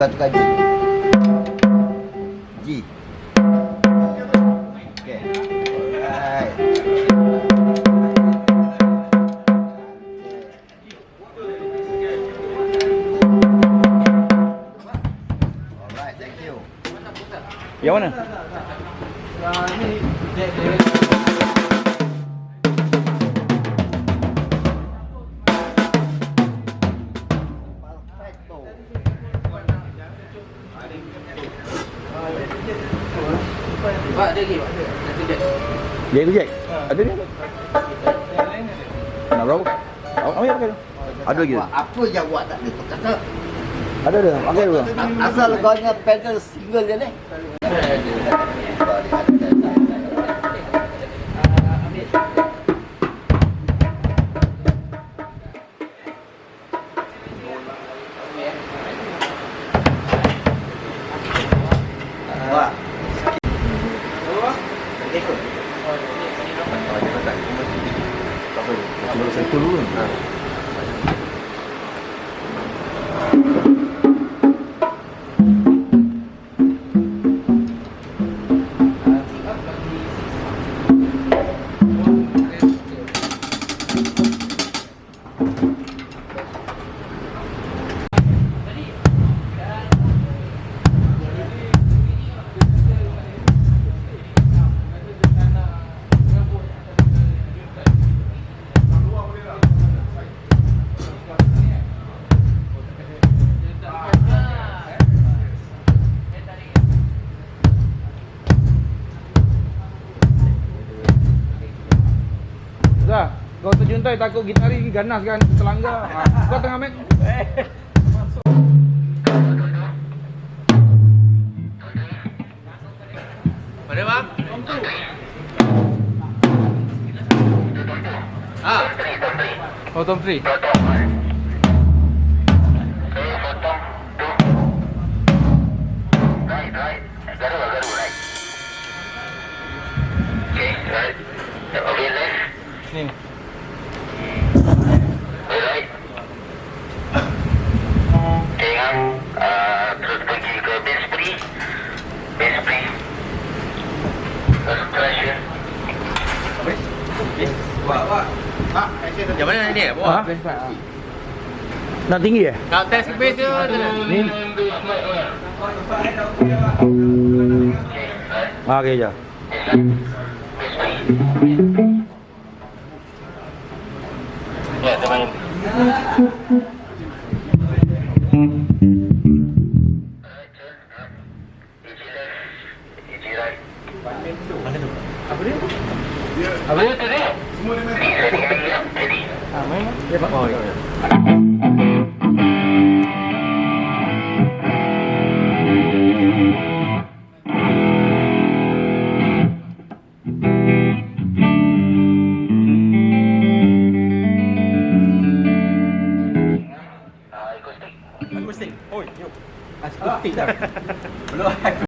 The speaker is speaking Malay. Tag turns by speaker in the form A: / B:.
A: Katakan G. G. Okay. Alright. Alright, thank you.
B: Yang mana?
C: Ini Pak, ada lagi Pak? Satu jet.
B: Dia tu Jack. Ada dia. Nak berapa? Ambil pakai tu. Ada lagi.
A: Apa yang buat tak ada tu kata.
B: Ada. Pakai dulu.
A: Asal kau nya pedal single je ni. Wah.
B: Baru settle dulu. dah. Kau terjuntai takut gitaris ni ganas kan selanggar. Kau tengah main.
C: Mana bang? Ah. Oh, Tom 3. Ni.
D: Terus pergi ke base free. Terus treasure.
C: Yang mana ni?
B: Ha?
C: Bawah.
B: Nak tinggi eh?
C: Nak test ke base ke?
B: Ni. Okey je.
D: Ya, teman.
C: Apa dia?
D: Apa dia tadi? Jadi.
C: Main. Dia pak. Oh, ya. Akustik. Oi, yuk. Akustik dah. Belum akustik.